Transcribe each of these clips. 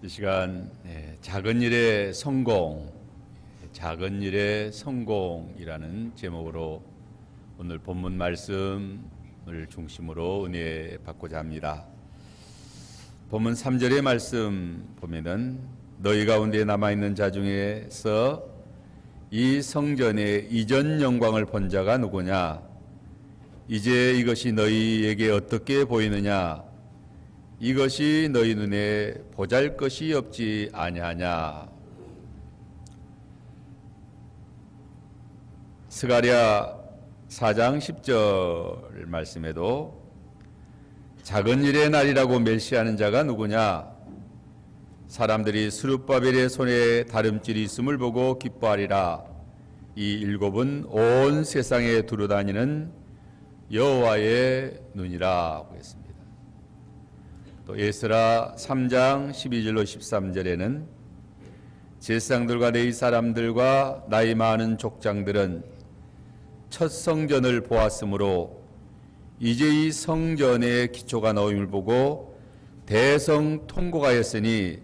이 시간 작은 일의 성공, 작은 일의 성공이라는 제목으로 오늘 본문 말씀을 중심으로 은혜 받고자 합니다. 본문 3절의 말씀 보면은 너희 가운데 남아있는 자 중에서 이 성전의 이전 영광을 본 자가 누구냐? 이제 이것이 너희에게 어떻게 보이느냐? 이것이 너희 눈에 보잘것이 없지 아니하냐. 스가랴 4장 10절 말씀에도 작은 일의 날이라고 멸시하는 자가 누구냐? 사람들이 스룹바벨의 손에 다름질이 있음을 보고 기뻐하리라. 이 일곱은 온 세상에 두루다니는 여호와의 눈이라 하고 있습니다. 또 에스라 3장 12절로 13절에는 제사장들과 레위 사람들과 나이 많은 족장들은 첫 성전을 보았으므로 이제 이 성전의 기초가 놓임을 보고 대성통곡하였으니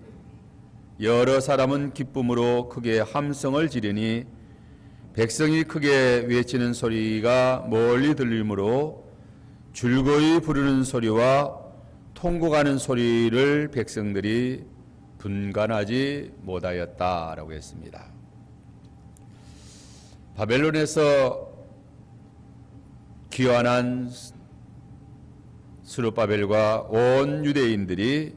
여러 사람은 기쁨으로 크게 함성을 지르니 백성이 크게 외치는 소리가 멀리 들리므로 줄거이 부르는 소리와 통곡하는 소리를 백성들이 분간하지 못하였다라고 했습니다. 바벨론에서 귀환한 스룹바벨과 온 유대인들이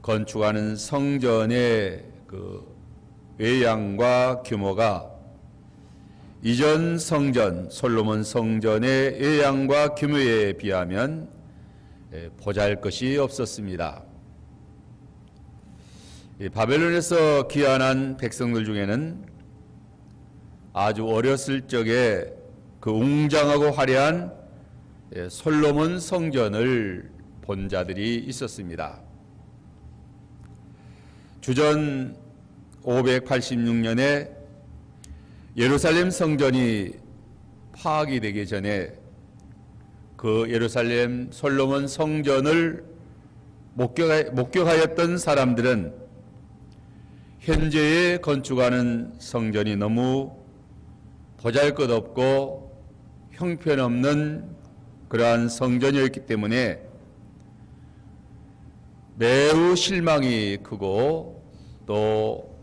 건축하는 성전의 그 외양과 규모가 이전 성전 솔로몬 성전의 외양과 규모에 비하면 보잘것이 없었습니다. 바벨론에서 귀환한 백성들 중에는 아주 어렸을 적에 그 웅장하고 화려한 솔로몬 성전을 본 자들이 있었습니다. 주전 586년에 예루살렘 성전이 파악이 되기 전에 그 예루살렘 솔로몬 성전을 목격하였던 사람들은 현재에 건축하는 성전이 너무 보잘것없고 형편없는 그러한 성전이었기 때문에 매우 실망이 크고 또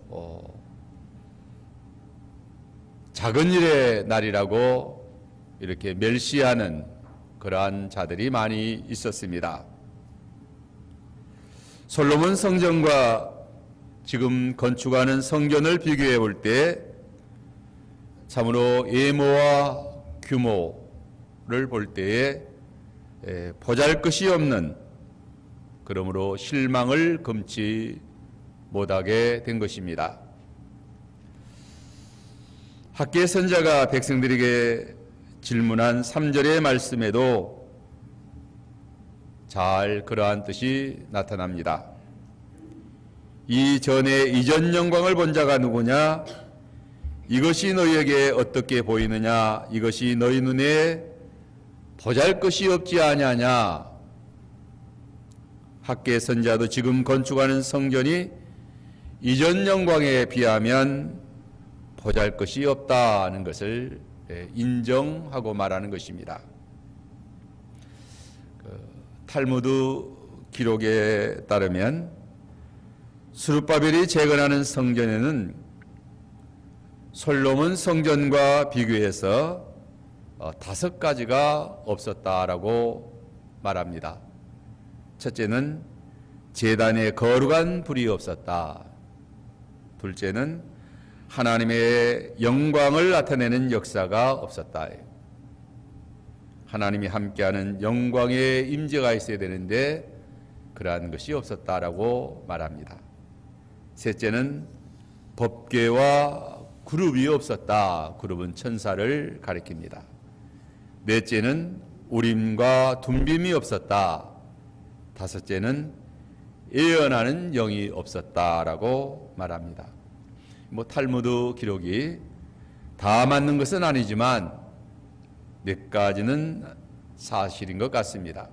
작은 일의 날이라고 이렇게 멸시하는 그러한 자들이 많이 있었습니다. 솔로몬 성전과 지금 건축하는 성전을 비교해 볼 때 참으로 예모와 규모를 볼 때에 보잘것이 없는, 그러므로 실망을 금치 못하게 된 것입니다. 학개 선자가 백성들에게 질문한 3절의 말씀에도 잘 그러한 뜻이 나타납니다. 이전에 이전 영광을 본 자가 누구냐? 이것이 너희에게 어떻게 보이느냐? 이것이 너희 눈에 보잘것이 없지 아니하냐? 학개 선자도 지금 건축하는 성전이 이전 영광에 비하면 보잘것이 없다는 것을 인정하고 말하는 것입니다. 탈무드 기록에 따르면 스룹바벨이 재건하는 성전에는 솔로몬 성전과 비교해서 5가지가 없었다라고 말합니다. 첫째는 제단에 거룩한 불이 없었다. 둘째는 하나님의 영광을 나타내는 역사가 없었다. 하나님이 함께하는 영광의 임재가 있어야 되는데 그러한 것이 없었다라고 말합니다. 셋째는 법궤와 그룹이 없었다. 그룹은 천사를 가리킵니다. 넷째는 우림과 둠빔이 없었다. 다섯째는 예언하는 영이 없었다라고 말합니다. 탈무드 기록이 다 맞는 것은 아니지만 몇 가지는 사실인 것 같습니다.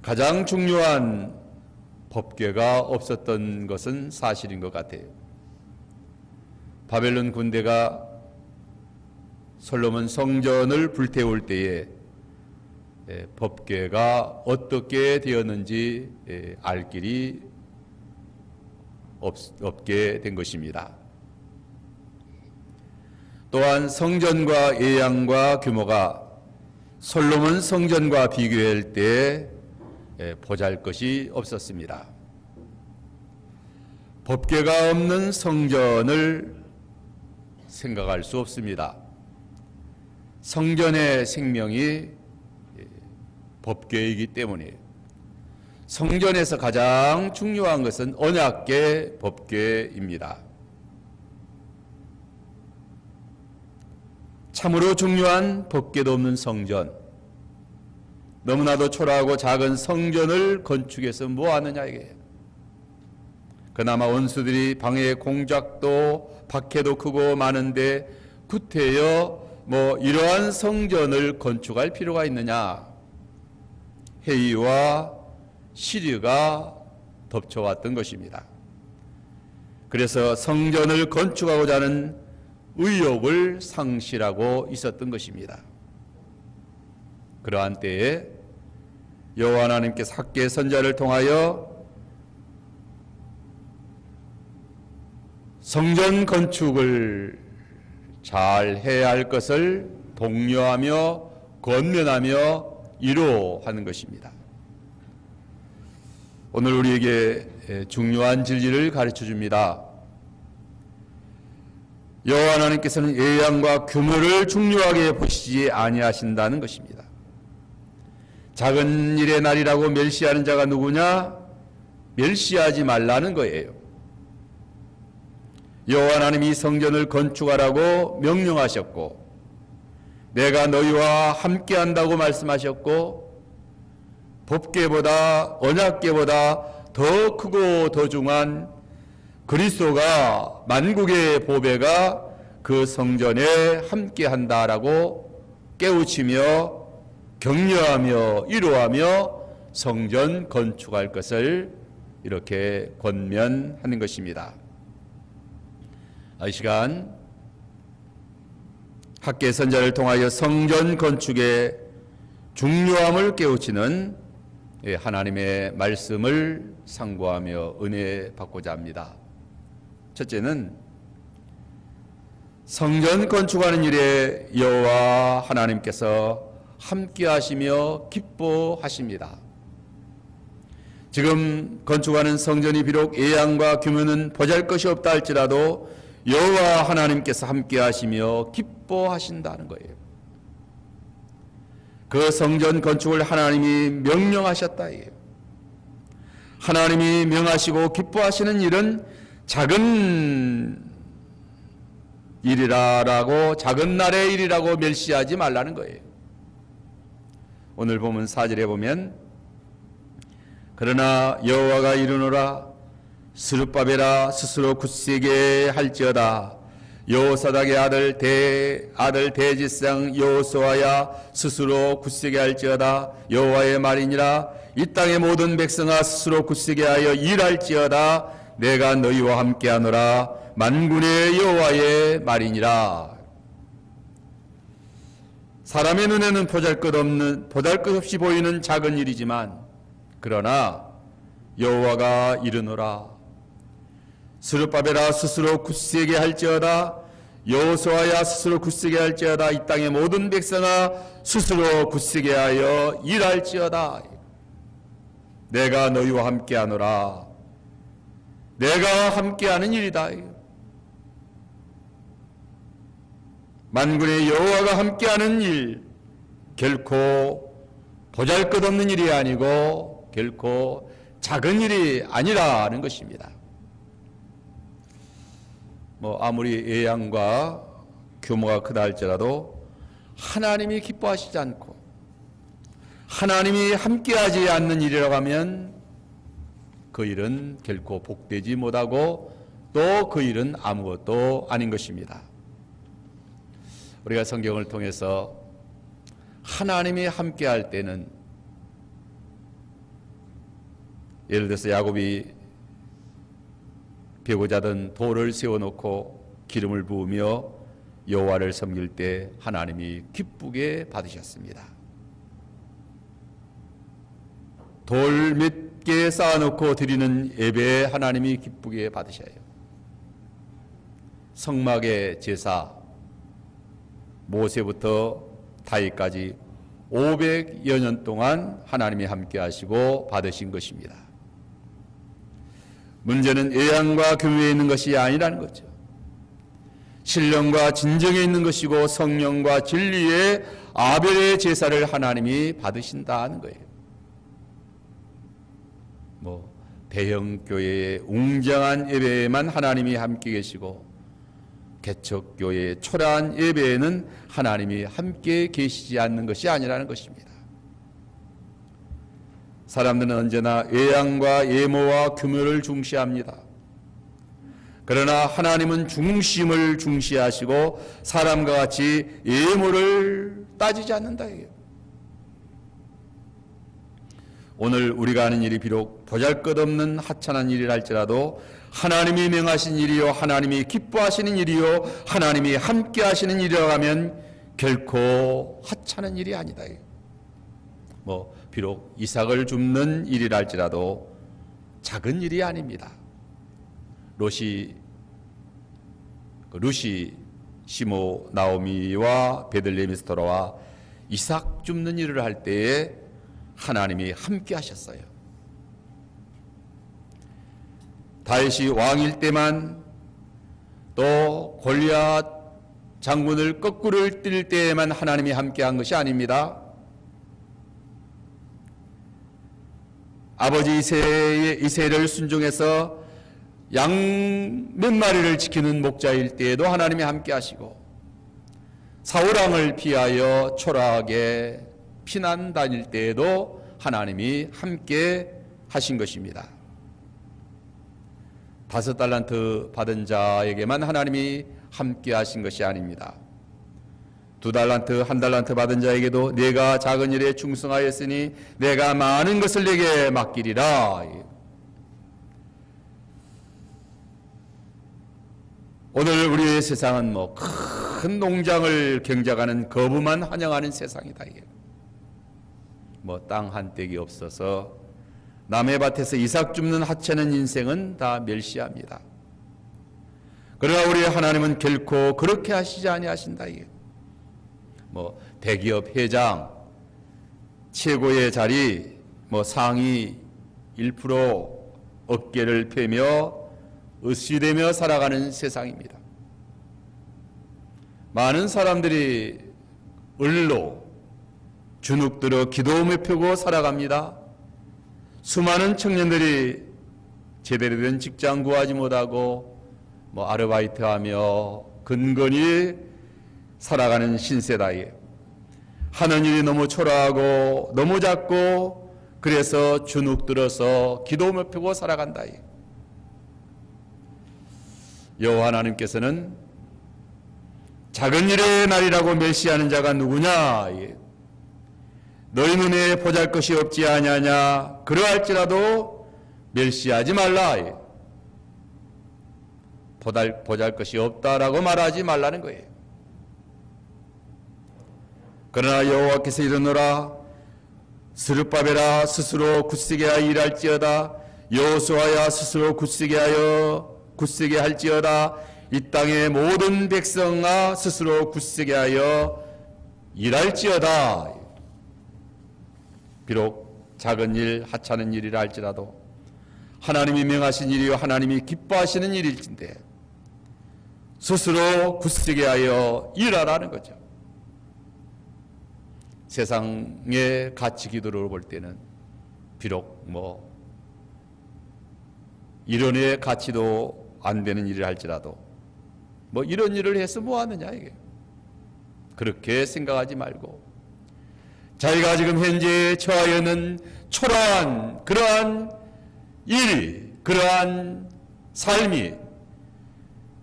가장 중요한 법궤가 없었던 것은 사실인 것 같아요. 바벨론 군대가 솔로몬 성전을 불태울 때에 법궤가 어떻게 되었는지 알 길이 없게 된 것입니다. 또한 성전과 예양과 규모가 솔로몬 성전과 비교할 때 보잘것이 없었습니다. 법궤가 없는 성전을 생각할 수 없습니다. 성전의 생명이 법궤이기 때문에 성전에서 가장 중요한 것은 언약궤 법궤입니다. 참으로 중요한 법궤도 없는 성전, 너무나도 초라하고 작은 성전을 건축해서 뭐 하느냐 이게. 그나마 원수들이 방해 공작도 박해도 크고 많은데 구태여 뭐 이러한 성전을 건축할 필요가 있느냐. 해이와 시리가 덮쳐왔던 것입니다. 그래서 성전을 건축하고자 하는 의욕을 상실하고 있었던 것입니다. 그러한 때에 여호와 하나님께서 학개 선지자를 통하여 성전 건축을 잘 해야 할 것을 독려하며 권면하며 이루어하는 것입니다. 오늘 우리에게 중요한 진리를 가르쳐 줍니다. 여호와 하나님께서는 예양과 규모를 중요하게 보시지 아니하신다는 것입니다. 작은 일의 날이라고 멸시하는 자가 누구냐? 멸시하지 말라는 거예요. 여호와 하나님이 이 성전을 건축하라고 명령하셨고 내가 너희와 함께한다고 말씀하셨고 법궤보다 언약궤보다 더 크고 더 중한 그리스도가 만국의 보배가 그 성전에 함께한다라고 깨우치며 격려하며 위로하며 성전 건축할 것을 이렇게 권면하는 것입니다. 이 시간 학개 선지자를 통하여 성전 건축의 중요함을 깨우치는 하나님의 말씀을 상고하며 은혜 받고자 합니다. 첫째는 성전 건축하는 일에 여호와 하나님께서 함께 하시며 기뻐하십니다. 지금 건축하는 성전이 비록 예양과 규모는 보잘것이 없다 할지라도 여호와 하나님께서 함께 하시며 기뻐하신다는 거예요. 그 성전 건축을 하나님이 명령하셨다. 하나님이 명하시고 기뻐하시는 일은 작은 일이라고 작은 날의 일이라고 멸시하지 말라는 거예요. 오늘 보면 4절에 보면 그러나 여호와가 이르노라 스룹바벨아 스스로 굳세게 할지어다 여호사닥의 아들 대지상 여호수아야 스스로 굳세게 할지어다 여호와의 말이니라 이 땅의 모든 백성아 스스로 굳세게 하여 일할지어다 내가 너희와 함께하노라 만군의 여호와의 말이니라. 사람의 눈에는 보잘것없이 보이는 작은 일이지만 그러나 여호와가 이르노라 스룹바벨아 스스로 굳세게 할지어다 여호수아야 스스로 굳세게 할지어다 이 땅의 모든 백성아 스스로 굳세게 하여 일할지어다 내가 너희와 함께하노라. 내가 함께하는 일이다. 만군의 여호와가 함께하는 일 결코 보잘것없는 일이 아니고 결코 작은 일이 아니라는 것입니다. 아무리 예양과 규모가 크다 할지라도 하나님이 기뻐하시지 않고 하나님이 함께하지 않는 일이라고 하면 그 일은 결코 복되지 못하고 또 그 일은 아무것도 아닌 것입니다. 우리가 성경을 통해서 하나님이 함께할 때는 예를 들어서 야곱이 베고자 던 돌을 세워놓고 기름을 부으며 여호와를 섬길 때 하나님이 기쁘게 받으셨습니다. 돌 몇 개 쌓아놓고 드리는 예배에 하나님이 기쁘게 받으셔요. 성막의 제사, 모세부터 다윗까지 500여 년 동안 하나님이 함께 하시고 받으신 것입니다. 문제는 예양과 교회에 있는 것이 아니라는 거죠. 신령과 진정에 있는 것이고 성령과 진리의 아벨의 제사를 하나님이 받으신다는 거예요. 대형 교회의 웅장한 예배에만 하나님이 함께 계시고 개척 교회의 초라한 예배에는 하나님이 함께 계시지 않는 것이 아니라는 것입니다. 사람들은 언제나 예양과 예모와 규모를 중시합니다. 그러나 하나님은 중심을 중시하시고 사람과 같이 예모를 따지지 않는다. 오늘 우리가 하는 일이 비록 보잘것없는 하찮은 일이라 할지라도 하나님이 명하신 일이요 하나님이 기뻐하시는 일이요 하나님이 함께 하시는 일이라고 하면 결코 하찮은 일이 아니다. 비록 이삭을 줍는 일이라 할지라도 작은 일이 아닙니다. 루시, 시모, 나오미와 베들레헴에서 돌아와 이삭 줍는 일을 할 때에 하나님이 함께 하셨어요. 다윗이 왕일 때만, 또 골리앗 장군을 거꾸로 뛸 때에만 하나님이 함께 한 것이 아닙니다. 아버지 이새를 순종해서 양 몇 마리를 지키는 목자일 때에도 하나님이 함께 하시고, 사울왕을 피하여 초라하게 피난 다닐 때에도 하나님이 함께 하신 것입니다. 5달란트 받은 자에게만 하나님이 함께 하신 것이 아닙니다. 2달란트, 1달란트 받은 자에게도 내가 작은 일에 충성하였으니 내가 많은 것을 내게 맡기리라. 오늘 우리의 세상은 큰 농장을 경작하는 거부만 환영하는 세상이다. 땅 한 떼기 없어서 남의 밭에서 이삭 줍는 하찮은 인생은 다 멸시합니다. 그러나 우리 하나님은 결코 그렇게 하시지 아니하신다. 대기업 회장, 최고의 자리, 상위 1% 어깨를 펴며 으스대며 살아가는 세상입니다. 많은 사람들이 을로 주눅들어 기도음을 펴고 살아갑니다. 수많은 청년들이 제대로 된 직장 구하지 못하고 아르바이트하며 근근히 살아가는 신세다에 하는 일이 너무 초라하고 너무 작고 그래서 주눅들어서 기도음을 펴고 살아간다. 여호와 하나님께서는 작은 일의 날이라고 멸시하는 자가 누구냐? 너희 눈에 보잘것이 없지 아니하냐? 그러할지라도 멸시하지 말라. 보잘것이 없다라고 말하지 말라는 거예요. 그러나 여호와께서 이르노라, 스룹바벨아 스스로 굳세게 하여 일할지어다. 여호수아야 스스로 굳세게 할지어다. 이 땅의 모든 백성아 스스로 굳세게 하여 일할지어다. 비록 작은 일, 하찮은 일이라 할지라도 하나님이 명하신 일이요 하나님이 기뻐하시는 일일진데 스스로 굳세게 하여 일하라는 거죠. 세상의 가치 기도를 볼 때는 비록 이런의 가치도 안 되는 일을 할지라도 이런 일을 해서 뭐 하느냐 이게. 그렇게 생각하지 말고 자기가 지금 현재 처하여 있는 초라한 그러한 일, 그러한 삶이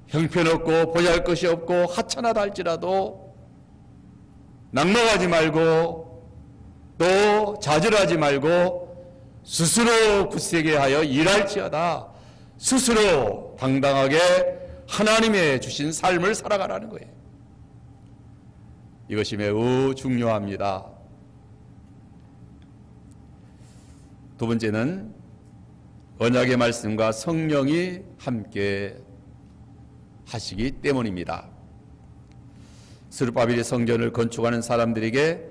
형편없고 보잘것이 없고 하찮아다 할지라도 낙망하지 말고 또 좌절하지 말고 스스로 굳세게 하여 일할지어다. 스스로 당당하게 하나님의 주신 삶을 살아가라는 거예요. 이것이 매우 중요합니다. 두 번째는 언약의 말씀과 성령이 함께 하시기 때문입니다. 스룹바벨이 성전을 건축하는 사람들에게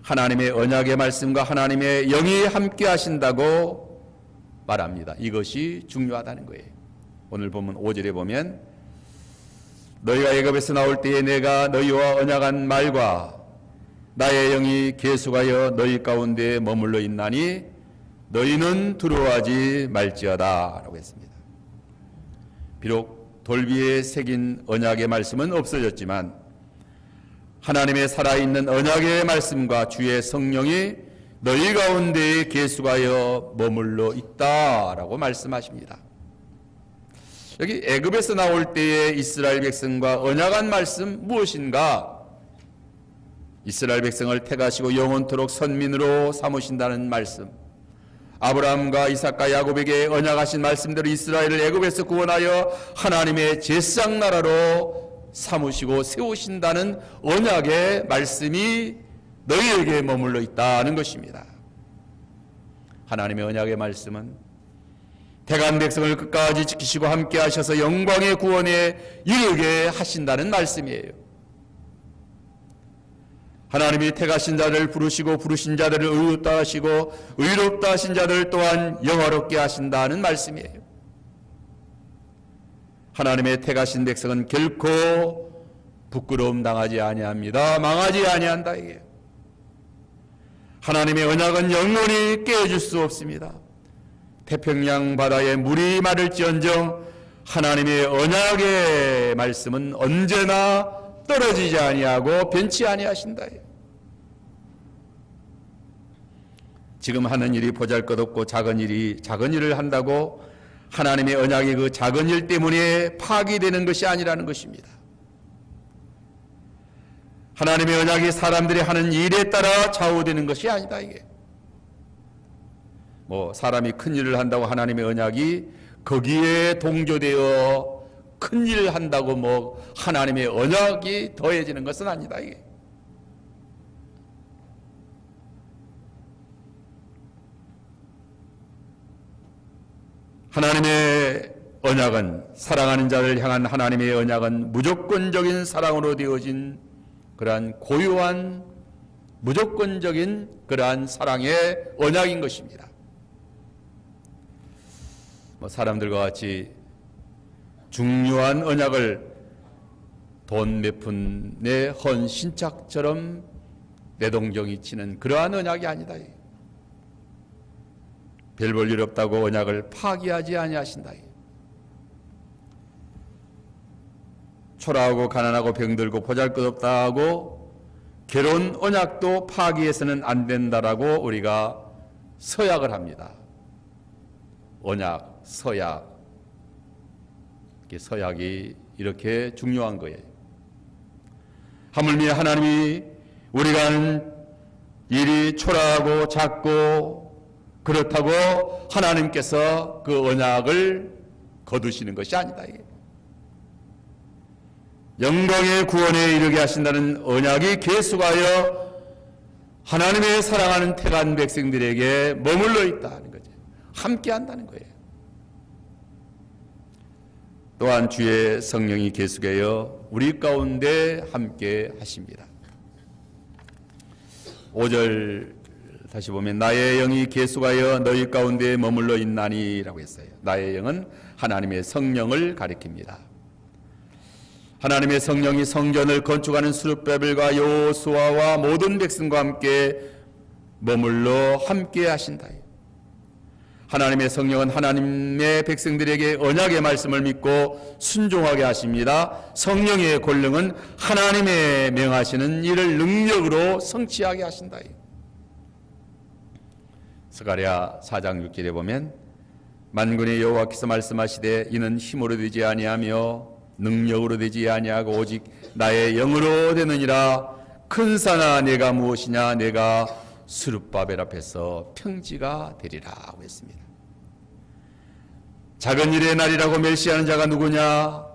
하나님의 언약의 말씀과 하나님의 영이 함께 하신다고 말합니다. 이것이 중요하다는 거예요. 오늘 보면 5절에 보면 너희가 애굽에서 나올 때에 내가 너희와 언약한 말과 나의 영이 계속하여 너희 가운데 머물러 있나니 너희는 두려워하지 말지어다 라고 했습니다. 비록 돌비에 새긴 언약의 말씀은 없어졌지만 하나님의 살아있는 언약의 말씀과 주의 성령이 너희 가운데에 계속하여 머물러 있다라고 말씀하십니다. 여기 애굽에서 나올 때의 이스라엘 백성과 언약한 말씀 무엇인가? 이스라엘 백성을 택하시고 영원토록 선민으로 삼으신다는 말씀, 아브라함과 이삭과 야곱에게 언약하신 말씀대로 이스라엘을 애굽에서 구원하여 하나님의 제사장 나라로 삼으시고 세우신다는 언약의 말씀이 너희에게 머물러 있다는 것입니다. 하나님의 언약의 말씀은 택한 백성을 끝까지 지키시고 함께 하셔서 영광의 구원에 이르게 하신다는 말씀이에요. 하나님이 택하신 자들을 부르시고 부르신 자들을 의롭다 하시고 의롭다 하신 자들 또한 영화롭게 하신다는 말씀이에요. 하나님의 택하신 백성은 결코 부끄러움 당하지 아니합니다. 망하지 아니한다 이게요. 하나님의 언약은 영원히 깨어질 수 없습니다. 태평양 바다에 물이 마를지언정 하나님의 언약의 말씀은 언제나 떨어지지 아니하고 변치 아니하신다. 지금 하는 일이 보잘것없고 작은 일을 한다고 하나님의 언약이 그 작은 일 때문에 파기되는 것이 아니라는 것입니다. 하나님의 언약이 사람들이 하는 일에 따라 좌우되는 것이 아니다 이게. 사람이 큰 일을 한다고 하나님의 언약이 거기에 동조되어 큰 일을 한다고 하나님의 언약이 더해지는 것은 아니다 이게. 하나님의 언약은, 사랑하는 자를 향한 하나님의 언약은 무조건적인 사랑으로 되어진 그러한 고유한 무조건적인 그러한 사랑의 언약인 것입니다. 사람들과 같이 중요한 언약을 돈 몇 푼의 헌 신착처럼 내동정이 치는 그러한 언약이 아니다. 별 볼 일 없다고 언약을 파기하지 아니하신다. 초라하고 가난하고 병들고 보잘것없다 하고 괴로운 언약도 파기해서는 안 된다라고 우리가 서약을 합니다. 언약, 서약. 서약이 이렇게 중요한 거예요. 하물며 하나님이 우리가 하는 일이 초라하고 작고 그렇다고 하나님께서 그 언약을 거두시는 것이 아니다. 영광의 구원에 이르게 하신다는 언약이 계속하여 하나님의 사랑하는 택한 백성들에게 머물러 있다는 거죠. 함께 한다는 거예요. 또한 주의 성령이 계속하여 우리 가운데 함께 하십니다. 5절 다시 보면 나의 영이 계속하여 너희 가운데 머물러 있나니 라고 했어요. 나의 영은 하나님의 성령을 가리킵니다. 하나님의 성령이 성전을 건축하는 스룹바벨과 여호수아와 모든 백성과 함께 머물러 함께 하신다. 하나님의 성령은 하나님의 백성들에게 언약의 말씀을 믿고 순종하게 하십니다. 성령의 권능은 하나님의 명하시는 일을 능력으로 성취하게 하신다. 스가랴 4장 6절에 보면 만군의 여호와께서 말씀하시되 이는 힘으로 되지 아니하며 능력으로 되지 아니하고 오직 나의 영으로 되느니라. 큰 산아 내가 무엇이냐, 내가 스룹바벨 앞에서 평지가 되리라고 했습니다. 작은 일의 날이라고 멸시하는 자가 누구냐?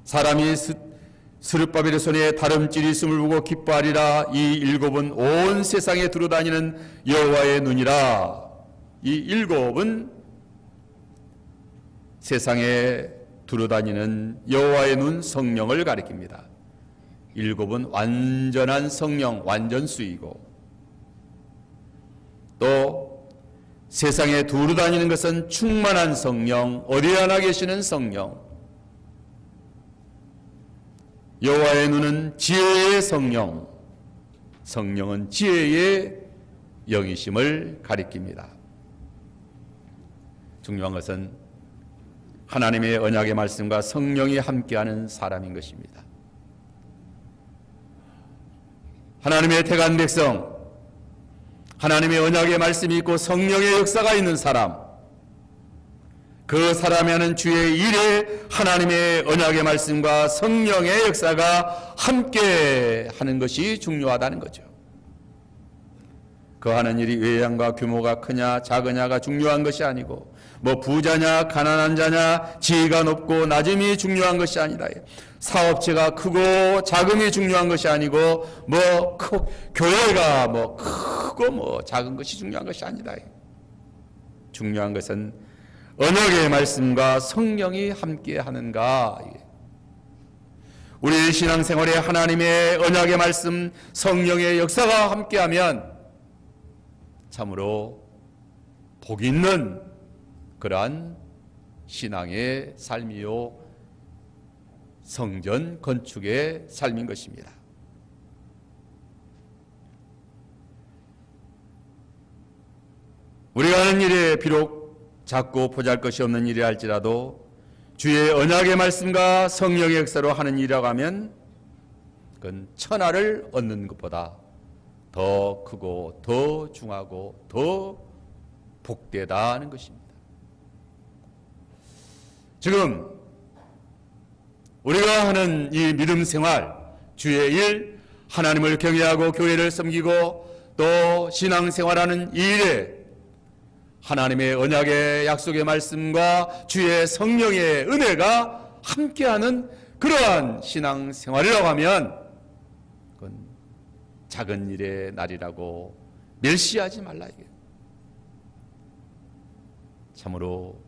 사람이 스룹바벨의 손에 다름질이 있음을 보고 기뻐하리라. 이 일곱은 온 세상에 두루다니는 여호와의 눈이라. 이 일곱은 세상에 두루다니는 여호와의 눈, 성령을 가리킵니다. 일곱은 완전한 성령, 완전수이고, 또 세상에 두루다니는 것은 충만한 성령, 어디 하나 계시는 성령. 여호와의 눈은 지혜의 성령, 성령은 지혜의 영이심을 가리킵니다. 중요한 것은 하나님의 언약의 말씀과 성령이 함께하는 사람인 것입니다. 하나님의 택한 백성, 하나님의 언약의 말씀이 있고 성령의 역사가 있는 사람, 그 사람이 하는 주의 일에 하나님의 언약의 말씀과 성령의 역사가 함께 하는 것이 중요하다는 거죠. 그 하는 일이 외양과 규모가 크냐 작으냐가 중요한 것이 아니고, 뭐 부자냐 가난한 자냐 지위가 높고 낮음이 중요한 것이 아니다. 사업체가 크고 작음이 중요한 것이 아니고, 교회가 크고 작은 것이 중요한 것이 아니다. 중요한 것은 언약의 말씀과 성령이 함께 하는가. 우리 신앙생활에 하나님의 언약의 말씀, 성령의 역사가 함께하면 참으로 복 있는 그러한 신앙의 삶이요, 성전 건축의 삶인 것입니다. 우리가 하는 일에 비록 작고 보잘것이 없는 일이 할지라도 주의 언약의 말씀과 성령의 역사로 하는 일이라고 하면 그건 천하를 얻는 것보다 더 크고 더 중하고 더 복되다는 것입니다. 지금 우리가 하는 이 믿음 생활, 주의 일, 하나님을 경외하고 교회를 섬기고 또 신앙생활하는 이 일에 하나님의 언약의 약속의 말씀과 주의 성령의 은혜가 함께하는 그러한 신앙생활이라고 하면 그건 작은 일의 날이라고 멸시하지 말라. 이게 참으로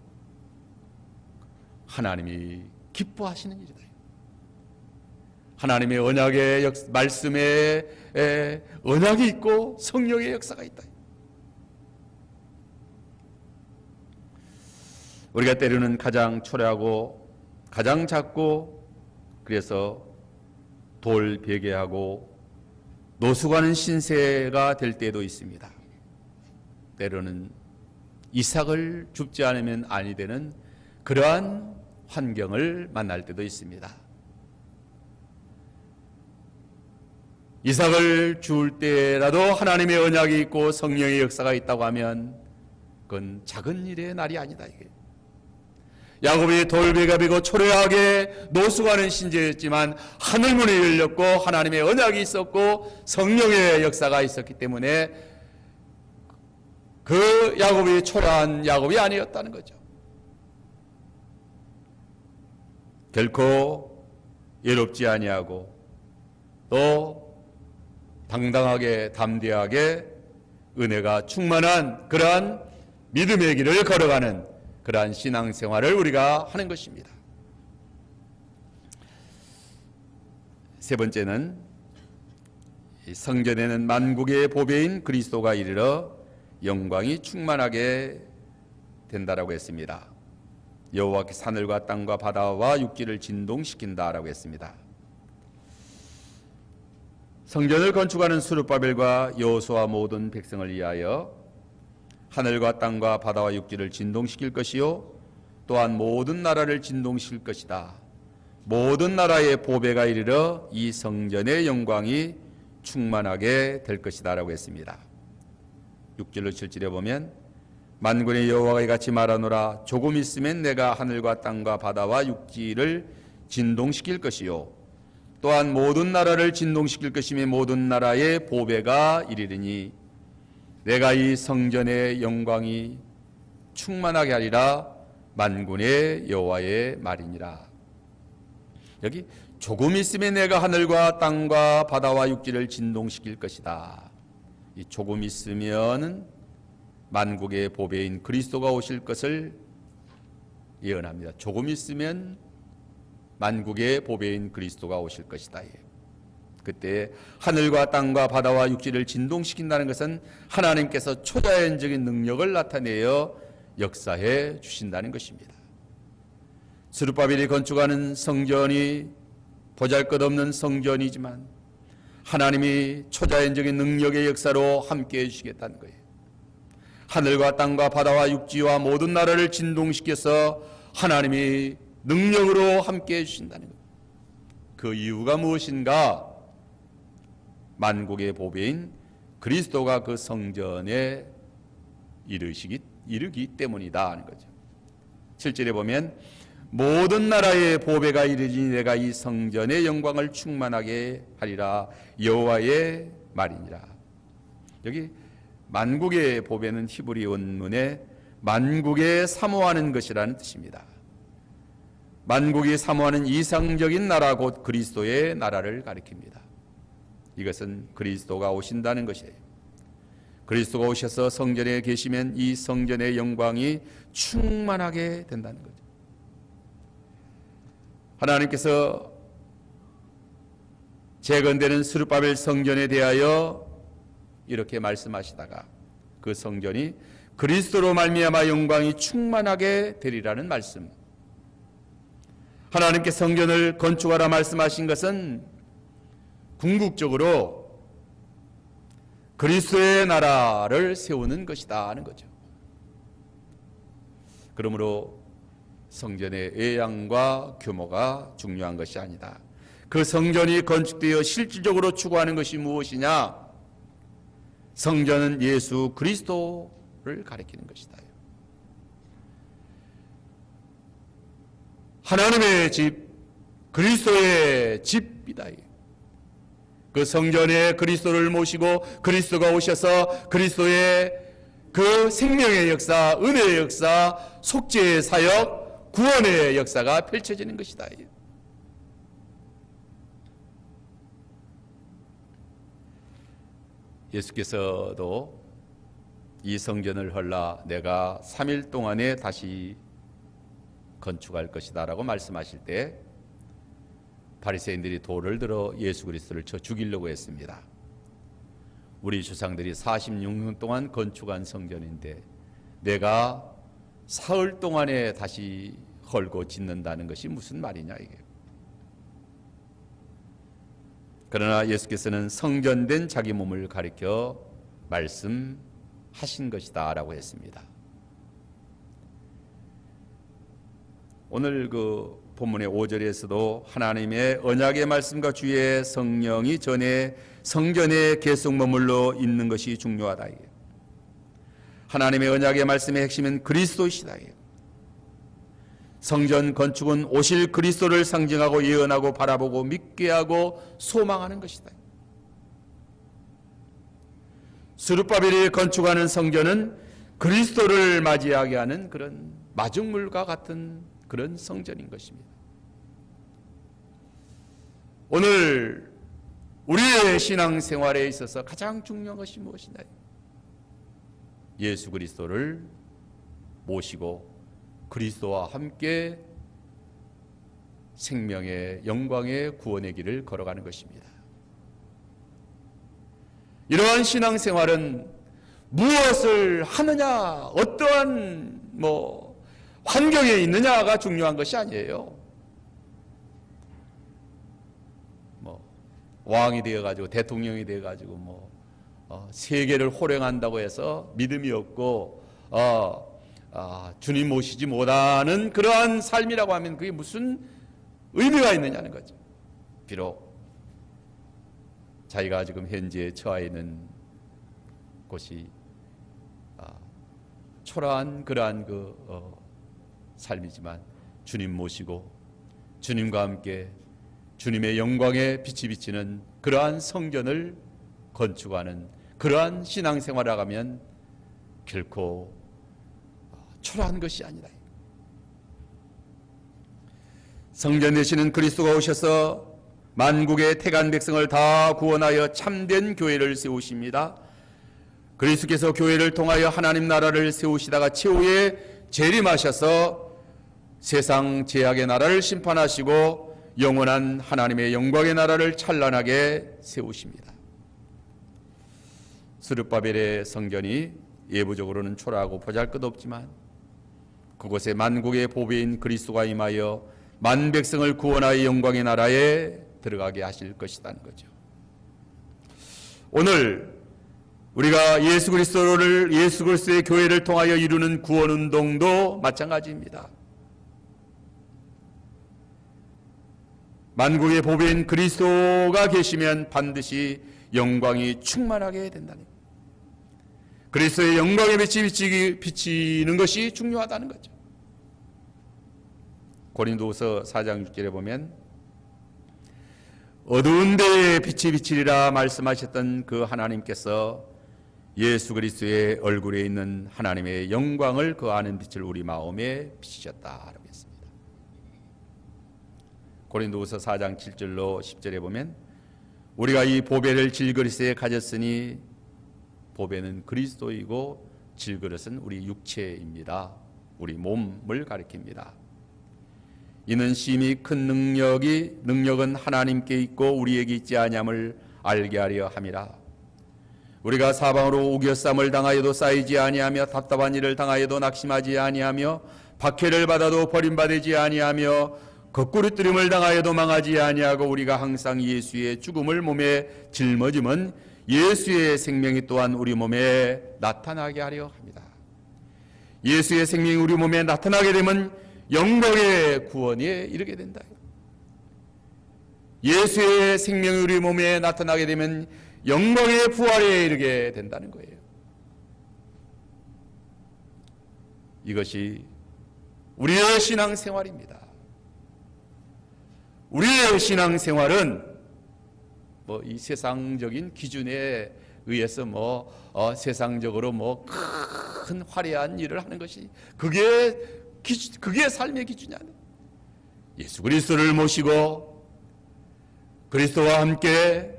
하나님이 기뻐하시는 일이다. 하나님의 언약의 말씀에 언약이 있고 성령의 역사가 있다. 우리가 때로는 가장 초라하고 가장 작고 그래서 돌 베개하고 노숙하는 신세가 될 때도 있습니다. 때로는 이삭을 줍지 않으면 아니 되는 그러한 환경을 만날 때도 있습니다. 이삭을 줄 때라도 하나님의 언약이 있고 성령의 역사가 있다고 하면 그건 작은 일의 날이 아니다. 이게 야곱이 돌베개비고 초라하게 노숙하는 신세였지만 하늘문이 열렸고 하나님의 언약이 있었고 성령의 역사가 있었기 때문에 그 야곱이 초라한 야곱이 아니었다는 거죠. 결코 외롭지 아니하고 또 당당하게 담대하게 은혜가 충만한 그러한 믿음의 길을 걸어가는 그러한 신앙생활을 우리가 하는 것입니다. 세 번째는 성전에는 만국의 보배인 그리스도가 이르러 영광이 충만하게 된다라고 했습니다. 여호와께서 하늘과 땅과 바다와 육지를 진동시킨다라고 했습니다. 성전을 건축하는 스룹바벨과 여호수아 모든 백성을 위하여 하늘과 땅과 바다와 육지를 진동시킬 것이요 또한 모든 나라를 진동시킬 것이다. 모든 나라의 보배가 이르러 이 성전의 영광이 충만하게 될 것이다 라고 했습니다. 6절로 7절에 보면 만군의 여호와가 이같이 말하노라. 조금 있으면 내가 하늘과 땅과 바다와 육지를 진동시킬 것이요 또한 모든 나라를 진동시킬 것이며 모든 나라의 보배가 이르리니 내가 이 성전의 영광이 충만하게 하리라. 만군의 여호와의 말이니라. 여기 조금 있으면 내가 하늘과 땅과 바다와 육지를 진동시킬 것이다. 이 조금 있으면 만국의 보배인 그리스도가 오실 것을 예언합니다. 조금 있으면 만국의 보배인 그리스도가 오실 것이다. 그때 하늘과 땅과 바다와 육지를 진동시킨다는 것은 하나님께서 초자연적인 능력을 나타내어 역사해 주신다는 것입니다. 스룹바벨이 건축하는 성전이 보잘것없는 성전이지만 하나님이 초자연적인 능력의 역사로 함께해 주시겠다는 거예요. 하늘과 땅과 바다와 육지와 모든 나라를 진동시켜서 하나님이 능력으로 함께해 주신다는 거예요. 그 이유가 무엇인가? 만국의 보배인 그리스도가 그 성전에 이르기 때문이다 하는 거죠. 7절에 보면 모든 나라의 보배가 이르리니 내가 이 성전의 영광을 충만하게 하리라. 여호와의 말이니라. 여기 만국의 보배는 히브리 원문에 만국에 사모하는 것이라는 뜻입니다. 만국이 사모하는 이상적인 나라 곧 그리스도의 나라를 가리킵니다. 이것은 그리스도가 오신다는 것이에요. 그리스도가 오셔서 성전에 계시면 이 성전의 영광이 충만하게 된다는 거죠. 하나님께서 재건되는 스룹바벨 성전에 대하여 이렇게 말씀하시다가 그 성전이 그리스도로 말미암아 영광이 충만하게 되리라는 말씀. 하나님께 성전을 건축하라 말씀하신 것은 궁극적으로 그리스도의 나라를 세우는 것이다 하는 거죠. 그러므로 성전의 외양과 규모가 중요한 것이 아니다. 그 성전이 건축되어 실질적으로 추구하는 것이 무엇이냐? 성전은 예수 그리스도를 가리키는 것이다. 하나님의 집, 그리스도의 집이다. 그 성전에 그리스도를 모시고 그리스도가 오셔서 그리스도의 그 생명의 역사, 은혜의 역사, 속죄의 사역, 구원의 역사가 펼쳐지는 것이다. 예수께서도 이 성전을 헐라 내가 3일 동안에 다시 건축할 것이다 라고 말씀하실 때 바리새인들이 돌을 들어 예수 그리스도를 쳐 죽이려고 했습니다. 우리 조상들이 46년 동안 건축한 성전인데 내가 사흘 동안에 다시 헐고 짓는다는 것이 무슨 말이냐 이게. 그러나 예수께서는 성전된 자기 몸을 가리켜 말씀하신 것이다 라고 했습니다. 오늘 그 본문의 5절에서도 하나님의 언약의 말씀과 주의 성령이 전에 성전에 계속 머물러 있는 것이 중요하다. 하나님의 언약의 말씀의 핵심은 그리스도이시다. 성전 건축은 오실 그리스도를 상징하고 예언하고 바라보고 믿게 하고 소망하는 것이다. 스룹바벨이 건축하는 성전은 그리스도를 맞이하게 하는 그런 마중물과 같은 그런 성전인 것입니다. 오늘 우리의 신앙생활에 있어서 가장 중요한 것이 무엇이냐? 예수 그리스도를 모시고 그리스도와 함께 생명의 영광의 구원의 길을 걸어가는 것입니다. 이러한 신앙생활은 무엇을 하느냐, 어떠한 환경에 있느냐가 중요한 것이 아니에요. 왕이 되어가지고 대통령이 되어가지고 세계를 호령한다고 해서 믿음이 없고 주님 모시지 못하는 그러한 삶이라고 하면 그게 무슨 의미가 있느냐는 거죠. 비록 자기가 지금 현재 처해 있는 곳이 초라한 그러한 삶이지만 주님 모시고 주님과 함께 주님의 영광의 빛이 비치는 그러한 성전을 건축하는 그러한 신앙생활을 하면 결코 초라한 것이 아니다. 성전 되시는 그리스도가 오셔서 만국의 택한 백성을 다 구원하여 참된 교회를 세우십니다. 그리스도께서 교회를 통하여 하나님 나라를 세우시다가 최후에 재림하셔서 세상 죄악의 나라를 심판하시고 영원한 하나님의 영광의 나라를 찬란하게 세우십니다. 스룹바벨의 성전이 예부적으로는 초라하고 보잘것없지만 그곳에 만국의 보배인 그리스도가 임하여 만 백성을 구원하여 영광의 나라에 들어가게 하실 것이라는 거죠. 오늘 우리가 예수 그리스도의 교회를 통하여 이루는 구원 운동도 마찬가지입니다. 만국의 보배인 그리스도가 계시면 반드시 영광이 충만하게 된다는 거예요. 그리스도의 영광의 빛이 비치는 것이 중요하다는 거죠. 고린도후서 4장 6절에 보면 어두운 데에 빛이 비치리라 말씀하셨던 그 하나님께서 예수 그리스도의 얼굴에 있는 하나님의 영광을 거하는 빛을 우리 마음에 비치셨다라고 했습니다. 고린도후서 4장 7절로 10절에 보면 우리가 이 보배를 질그릇에 가졌으니 보배는 그리스도이고 질그릇은 우리 육체입니다. 우리 몸을 가리킵니다. 이는 심히 큰 능력은 하나님께 있고 우리에게 있지 아니함을 알게 하려 함이라. 우리가 사방으로 우겨쌈을 당하여도 쌓이지 아니하며 답답한 일을 당하여도 낙심하지 아니하며 박해를 받아도 버림받지 아니하며 거꾸로뜨림을 당하여도 망하지 아니하고 우리가 항상 예수의 죽음을 몸에 짊어짐은 예수의 생명이 또한 우리 몸에 나타나게 하려 합니다. 예수의 생명이 우리 몸에 나타나게 되면 영광의 구원에 이르게 된다. 예수의 생명이 우리 몸에 나타나게 되면 영광의 부활에 이르게 된다는 거예요. 이것이 우리의 신앙생활입니다. 우리의 신앙생활은 이 세상적인 기준에 의해서 세상적으로 큰 화려한 일을 하는 것이 그게 삶의 기준이 아니에요. 예수 그리스도를 모시고 그리스도와 함께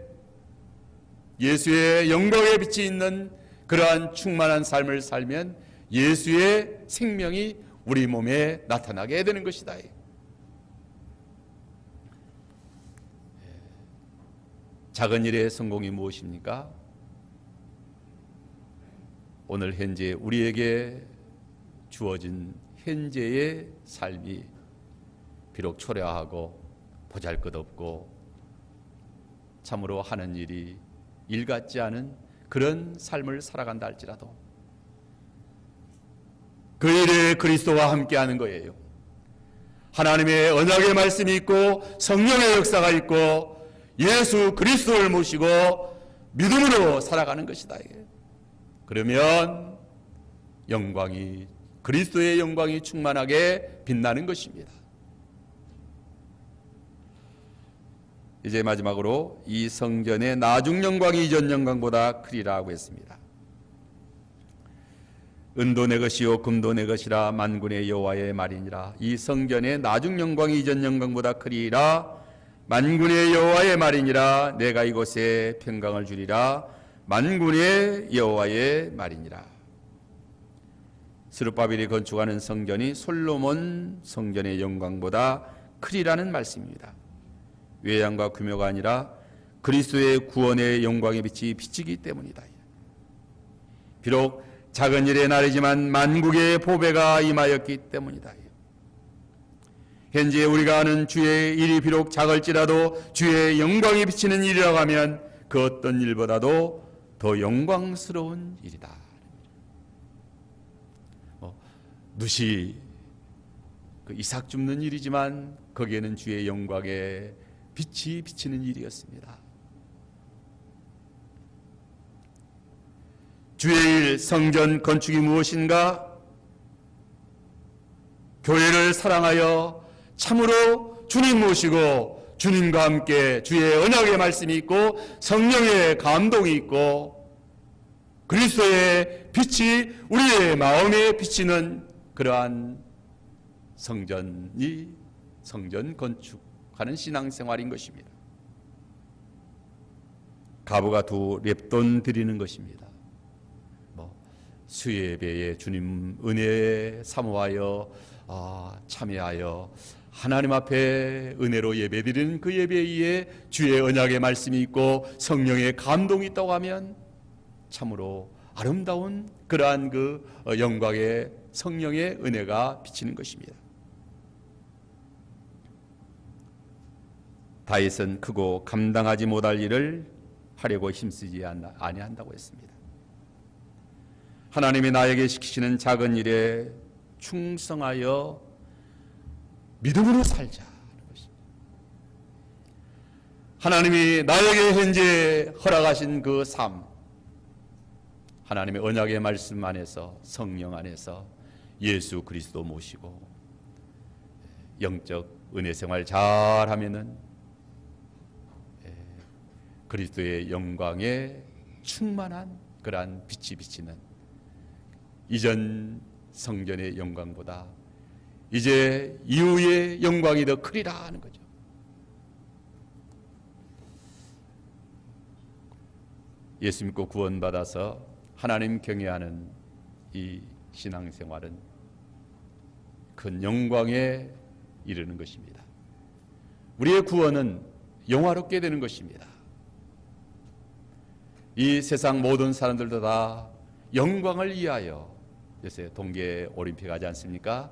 예수의 영광의 빛이 있는 그러한 충만한 삶을 살면 예수의 생명이 우리 몸에 나타나게 되는 것이다. 작은 일의 성공이 무엇입니까? 오늘 현재 우리에게 주어진 현재의 삶이 비록 초라하고 보잘것없고 참으로 하는 일이 일 같지 않은 그런 삶을 살아간다 할지라도 그 일에 그리스도와 함께하는 거예요. 하나님의 언약의 말씀이 있고 성령의 역사가 있고 예수 그리스도를 모시고 믿음으로 살아가는 것이다. 그러면 그리스도의 영광이 충만하게 빛나는 것입니다. 이제 마지막으로 이 성전의 나중 영광이 이전 영광보다 크리라고 했습니다. 은도 내 것이요 금도 내 것이라 만군의 여호와의 말이니라. 이 성전의 나중 영광이 이전 영광보다 크리라 만군의 여호와의 말이니라. 내가 이곳에 평강을 주리라 만군의 여호와의 말이니라. 스룹바벨이 건축하는 성전이 솔로몬 성전의 영광보다 크리라는 말씀입니다. 외양과 규모가 아니라 그리스도의 구원의 영광의 빛이 비치기 때문이다. 비록 작은 일의 날이지만 만국의 보배가 임하였기 때문이다. 현재 우리가 하는 주의 일이 비록 작을지라도 주의 영광이 비치는 일이라고 하면 그 어떤 일보다도 더 영광스러운 일이다. 룻이 이삭 줍는 일이지만 거기에는 주의 영광의 빛이 비치는 일이었습니다. 주의 일, 성전 건축이 무엇인가? 교회를 사랑하여 참으로 주님 모시고 주님과 함께 주의 언약의 말씀이 있고 성령의 감동이 있고 그리스도의 빛이 우리의 마음에 비치는 그러한 성전 건축하는 신앙생활인 것입니다. 가부가 두 렙돈 드리는 것입니다. 수예배에 주님 은혜에 사모하여 참여하여 하나님 앞에 은혜로 예배드리는 그 예배에 주의 언약의 말씀이 있고 성령의 감동이 있다고 하면 참으로 아름다운 그러한 그 영광의 성령의 은혜가 비치는 것입니다. 다윗은 크고 감당하지 못할 일을 하려고 힘쓰지 아니한다고 했습니다. 하나님이 나에게 시키시는 작은 일에 충성하여 믿음으로 살자 하는 것입니다. 하나님이 나에게 현재 허락하신 그 삶, 하나님의 언약의 말씀 안에서 성령 안에서 예수 그리스도 모시고 영적 은혜 생활 잘하면은 그리스도의 영광에 충만한 그러한 빛이 비치는 이전 성전의 영광보다 이제 이후의 영광이 더 크리라 하는 거죠. 예수 믿고 구원받아서 하나님 경외하는 이 신앙생활은 큰 영광에 이르는 것입니다. 우리의 구원은 영화롭게 되는 것입니다. 이 세상 모든 사람들도 다 영광을 위하여 요새 동계 올림픽 하지 않습니까?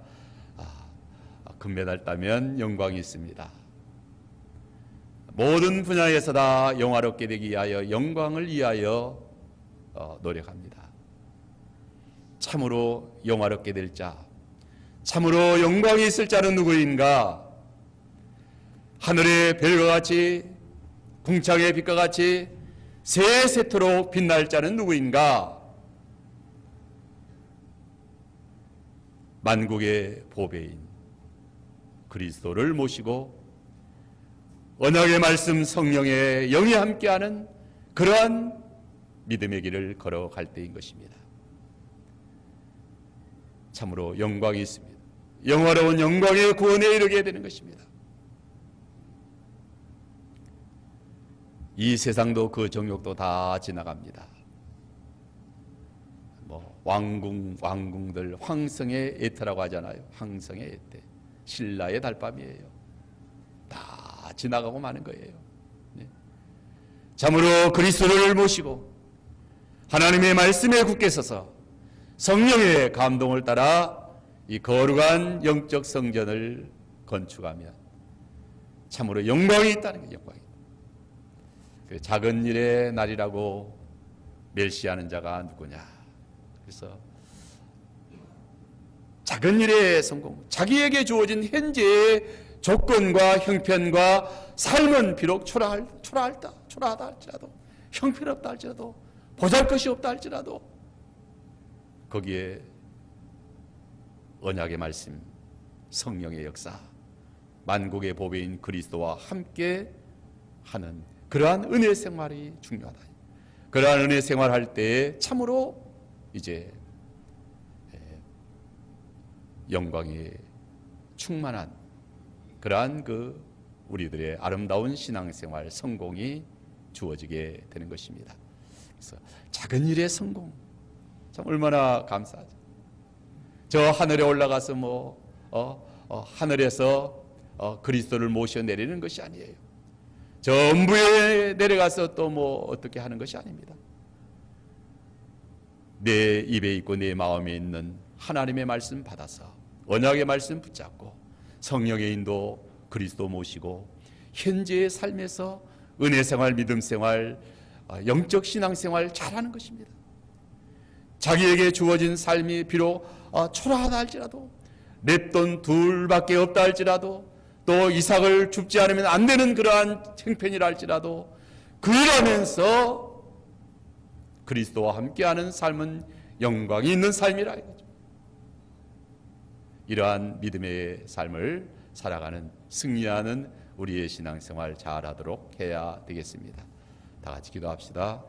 금메달 따면 영광이 있습니다. 모든 분야에서 다 영화롭게 되기 위하여 영광을 위하여 노력합니다. 참으로 영화롭게 될 자, 참으로 영광이 있을 자는 누구인가? 하늘의 별과 같이 궁창의 빛과 같이 새새토록 빛날 자는 누구인가? 만국의 보배인 그리스도를 모시고 언약의 말씀 성령의 영이 함께하는 그러한 믿음의 길을 걸어갈 때인 것입니다. 참으로 영광이 있습니다. 영화로운 영광의 구원에 이르게 되는 것입니다. 이 세상도 그 정욕도 다 지나갑니다. 왕궁들 황성의 애태라고 하잖아요. 황성의 애태, 신라의 달밤이에요. 다 지나가고 마는 거예요. 네. 참으로 그리스도를 모시고 하나님의 말씀에 굳게 서서 성령의 감동을 따라 이 거룩한 영적 성전을 건축하면 참으로 영광이 있다는 게 영광이. 그 작은 일의 날이라고 멸시하는 자가 누구냐? 그래서 작은 일의 성공, 자기에게 주어진 현재의 조건과 형편과 삶은 비록 초라하다 할지라도, 형편없다 할지라도, 보잘것이 없다 할지라도 거기에 언약의 말씀, 성령의 역사, 만국의 보배인 그리스도와 함께 하는 그러한 은혜 생활이 중요하다. 그러한 은혜 생활할 때에 참으로 이제 영광이 충만한 그러한 그 우리들의 아름다운 신앙생활 성공이 주어지게 되는 것입니다. 그래서 작은 일의 성공 참 얼마나 감사하죠. 저 하늘에 올라가서 하늘에서 그리스도를 모셔 내리는 것이 아니에요. 저 음부에 내려가서 또 어떻게 하는 것이 아닙니다. 내 입에 있고 내 마음에 있는 하나님의 말씀 받아서 언약의 말씀 붙잡고 성령의 인도 그리스도 모시고 현재의 삶에서 은혜 생활, 믿음 생활, 영적 신앙 생활 잘하는 것입니다. 자기에게 주어진 삶이 비록 초라하다 할지라도 랩돈 둘밖에 없다 할지라도 또 이삭을 줍지 않으면 안 되는 그러한 형편이라 할지라도 그러면서 그리스도와 함께하는 삶은 영광이 있는 삶이라 이거죠. 이러한 믿음의 삶을 살아가는 승리하는 우리의 신앙생활 잘하도록 해야 되겠습니다. 다 같이 기도합시다.